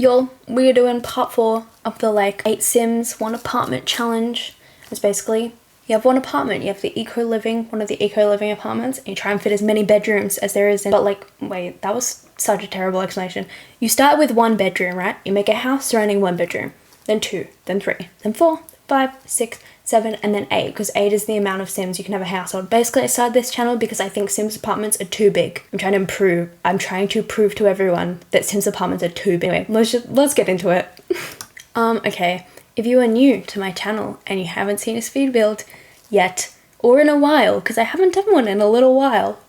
Y'all, we're doing part 4 of the like 8 Sims 1 apartment challenge. It's basically, you have one apartment, you have the eco-living, one of the eco-living apartments, and you try and fit as many bedrooms as there is in, but like, wait, that was such a terrible explanation. You start with 1 bedroom, right? You make a house surrounding 1 bedroom, then 2, then 3, then 4, 5, 6, 7, and then 8, because 8 is the amount of Sims you can have a household. Basically, I started this channel because I think Sims apartments are too big. I'm trying to prove to everyone that Sims apartments are too big. Anyway, let's get into it. Okay, if you are new to my channel and you haven't seen a speed build yet, or in a while, because I haven't done one in a little while,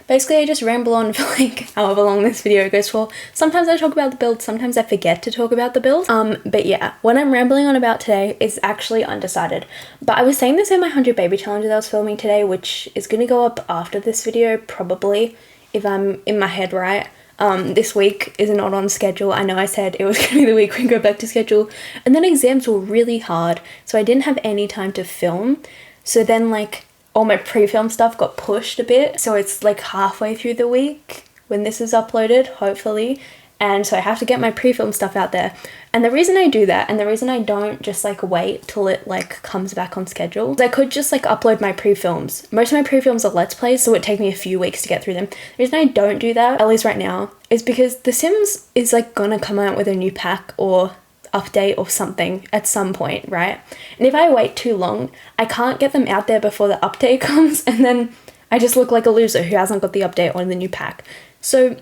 basically I just ramble on for like however long this video goes for. Sometimes I talk about the build, sometimes I forget to talk about the build. But yeah, what I'm rambling on about today is actually undecided. But I was saying this in my 100 baby challenge that I was filming today, which is gonna go up after this video, probably, if I'm in my head right. This week is not on schedule. I know I said it was gonna be the week we go back to schedule, and then exams were really hard, so I didn't have any time to film. So then like, all my pre-film stuff got pushed a bit, so it's like halfway through the week when this is uploaded, hopefully, and so I have to get my pre-film stuff out there. And the reason I do that, and the reason I don't just like wait till it like comes back on schedule, is I could just like upload my pre-films. Most of my pre-films are Let's Plays, so it would take me a few weeks to get through them. The reason I don't do that, at least right now, is because The Sims is like gonna come out with a new pack or update or something at some point, right? And if I wait too long, I can't get them out there before the update comes, and then I just look like a loser who hasn't got the update on the new pack. So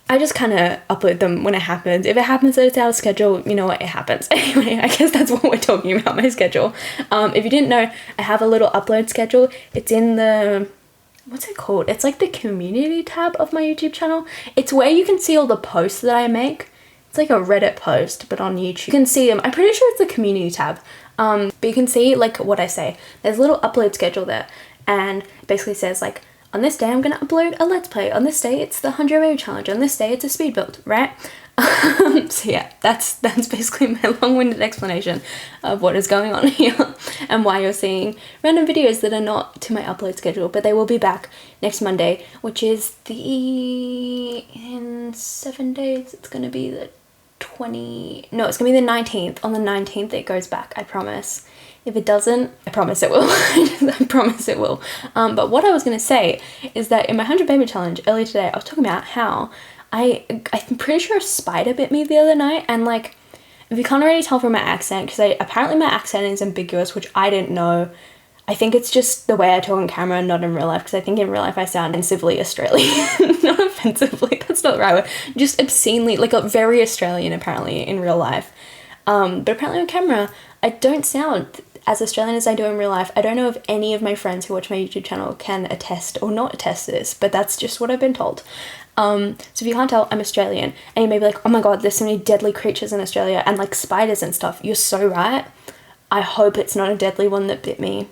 I just kind of upload them when it happens. If it happens that it's out of schedule, you know what, it happens. Anyway, I guess that's what we're talking about, my schedule. If you didn't know, I have a little upload schedule. It's in the, what's it called? It's like the community tab of my YouTube channel. It's where you can see all the posts that I make. It's like a Reddit post, but on YouTube. You can see them. I'm pretty sure it's the community tab. But you can see like what I say. There's a little upload schedule there, and it basically says like, on this day I'm gonna upload a Let's Play. On this day it's the 100 baby challenge. On this day it's a speed build, right? So yeah, that's basically my long-winded explanation of what is going on here and why you're seeing random videos that are not to my upload schedule, but they will be back next Monday, which is in 7 days. It's gonna be the it's gonna be the 19th. On the 19th it goes back, I promise. If it doesn't, I promise it will. I promise it will. But what I was gonna say is that in my 100 baby challenge earlier today, I was talking about how I'm pretty sure a spider bit me the other night, and like, if you can't already tell from my accent, because apparently my accent is ambiguous, which I didn't know. I think it's just the way I talk on camera, not in real life, because I think in real life I sound offensively Australian. Not offensively, that's not the right word. Just obscenely, like very Australian apparently in real life. But apparently on camera, I don't sound as Australian as I do in real life. I don't know if any of my friends who watch my YouTube channel can attest or not attest to this, but that's just what I've been told. So if you can't tell, I'm Australian, and you may be like, oh my god, there's so many deadly creatures in Australia, and like spiders and stuff. You're so right. I hope it's not a deadly one that bit me.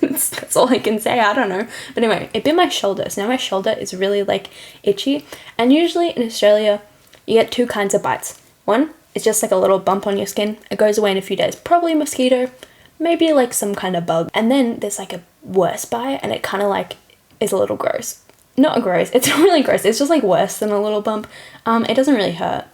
That's all I can say, I don't know. But anyway, it bit my shoulder, so now my shoulder is really like itchy, and usually in Australia, you get 2 kinds of bites. One, it's just like a little bump on your skin. It goes away in a few days. Probably a mosquito, maybe like some kind of bug. And then there's like a worse bite, and it kind of like is a little gross. Not gross, it's not really gross, it's just like worse than a little bump. It doesn't really hurt.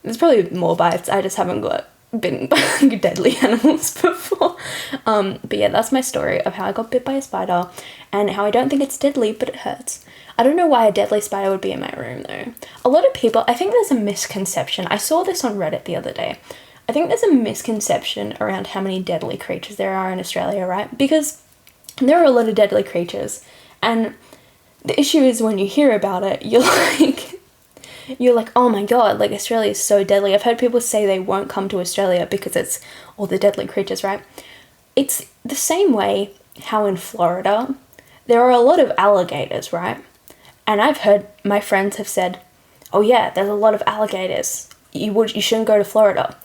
There's probably more bites, I just haven't got bitten by deadly animals before. But yeah, that's my story of how I got bit by a spider, and how I don't think it's deadly, but it hurts. I don't know why a deadly spider would be in my room though. A lot of people, I think there's a misconception, I saw this on Reddit the other day. I think there's a misconception around how many deadly creatures there are in Australia, right? Because there are a lot of deadly creatures, and the issue is when you hear about it, you're like, oh my god, like Australia is so deadly. I've heard people say they won't come to Australia because it's all the deadly creatures, right? It's the same way how in Florida, there are a lot of alligators, right? And I've heard my friends have said, oh yeah, there's a lot of alligators. You shouldn't go to Florida.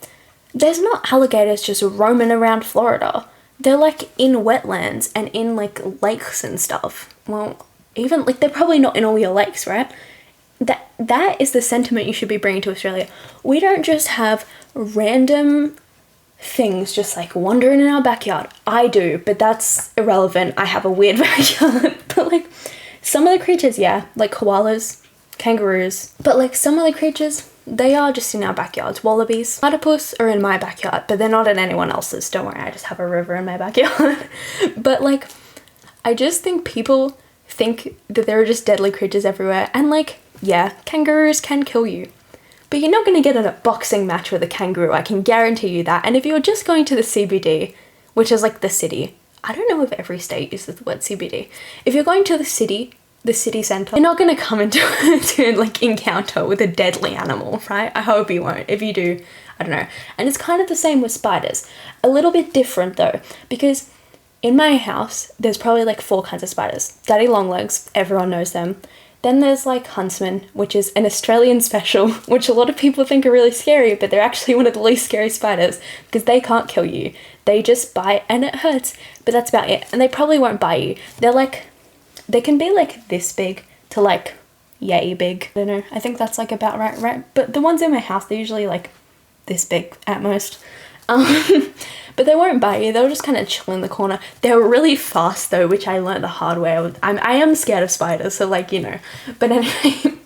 There's not alligators just roaming around Florida. They're like in wetlands and in like lakes and stuff. Well, even like they're probably not in all your lakes, right? That is the sentiment you should be bringing to Australia. We don't just have random things just like wandering in our backyard. I do, but that's irrelevant. I have a weird backyard. But like some of the creatures, yeah, like koalas, kangaroos. But like some of the creatures, they are just in our backyards. Wallabies, platypus are in my backyard, but they're not in anyone else's. Don't worry, I just have a river in my backyard. But like, I just think people think that there are just deadly creatures everywhere, and like, yeah, kangaroos can kill you, but you're not going to get in a boxing match with a kangaroo, I can guarantee you that. And if you're just going to the CBD, which is like the city, I don't know if every state uses the word CBD. If you're going to the city centre, you're not going to come into to like encounter with a deadly animal, right? I hope you won't. If you do, I don't know. And it's kind of the same with spiders. A little bit different though, because in my house, there's probably like 4 kinds of spiders. Daddy longlegs, everyone knows them. Then there's like huntsman, which is an Australian special, which a lot of people think are really scary, but they're actually one of the least scary spiders because they can't kill you. They just bite and it hurts, but that's about it. And they probably won't bite you. They can be like this big to like yay big. I don't know. I think that's like about right? But the ones in my house, they're usually like this big at most. But they won't bite you. They'll just kind of chill in the corner. They're really fast though, which I learned the hard way. I am scared of spiders, so like, you know. But anyway,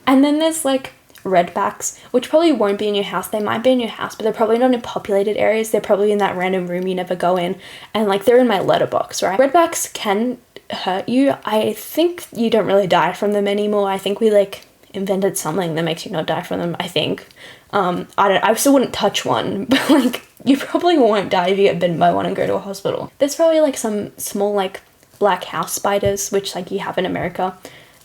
and then there's like redbacks, which probably won't be in your house. They might be in your house, but they're probably not in populated areas. They're probably in that random room you never go in, and like they're in my letterbox, right? Redbacks can hurt you. I think you don't really die from them anymore. I think we like invented something that makes you not die from them, I think. I still wouldn't touch one, but like you probably won't die if you get bitten by one and go to a hospital. There's probably like some small like black house spiders, which like you have in America.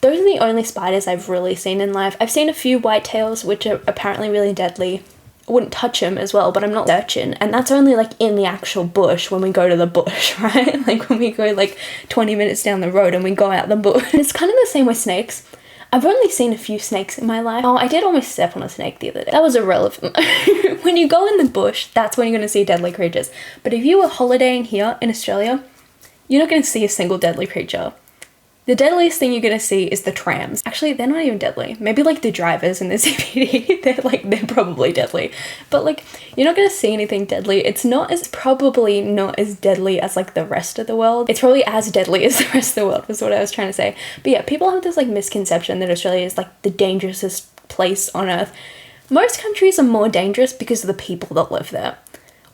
Those are the only spiders I've really seen in life. I've seen a few whitetails, which are apparently really deadly. I wouldn't touch them as well, but I'm not searching. And that's only like in the actual bush when we go to the bush, right? Like when we go like 20 minutes down the road and we go out the bush. It's kind of the same with snakes. I've only seen a few snakes in my life. Oh, I did almost step on a snake the other day. That was irrelevant. When you go in the bush, that's when you're going to see deadly creatures. But if you were holidaying here in Australia, you're not going to see a single deadly creature. The deadliest thing you're going to see is the trams. Actually, they're not even deadly. Maybe like the drivers in the CBD, they're probably deadly. But like, you're not going to see anything deadly. It's probably not as deadly as like the rest of the world. It's probably as deadly as the rest of the world, was what I was trying to say. But yeah, people have this like misconception that Australia is like the dangerousest place on earth. Most countries are more dangerous because of the people that live there.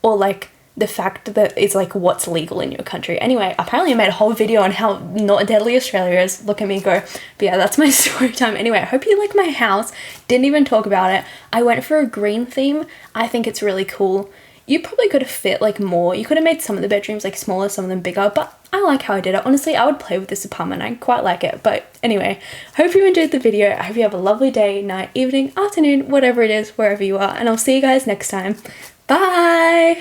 Or like, the fact that it's like what's legal in your country. Anyway, apparently I made a whole video on how not deadly Australia is. Look at me go. But yeah, that's my story time. Anyway, I hope you like my house. Didn't even talk about it. I went for a green theme. I think it's really cool. You probably could have fit like more. You could have made some of the bedrooms like smaller, some of them bigger, but I like how I did it. Honestly, I would play with this apartment. I quite like it. But anyway, hope you enjoyed the video. I hope you have a lovely day, night, evening, afternoon, whatever it is, wherever you are. And I'll see you guys next time. Bye!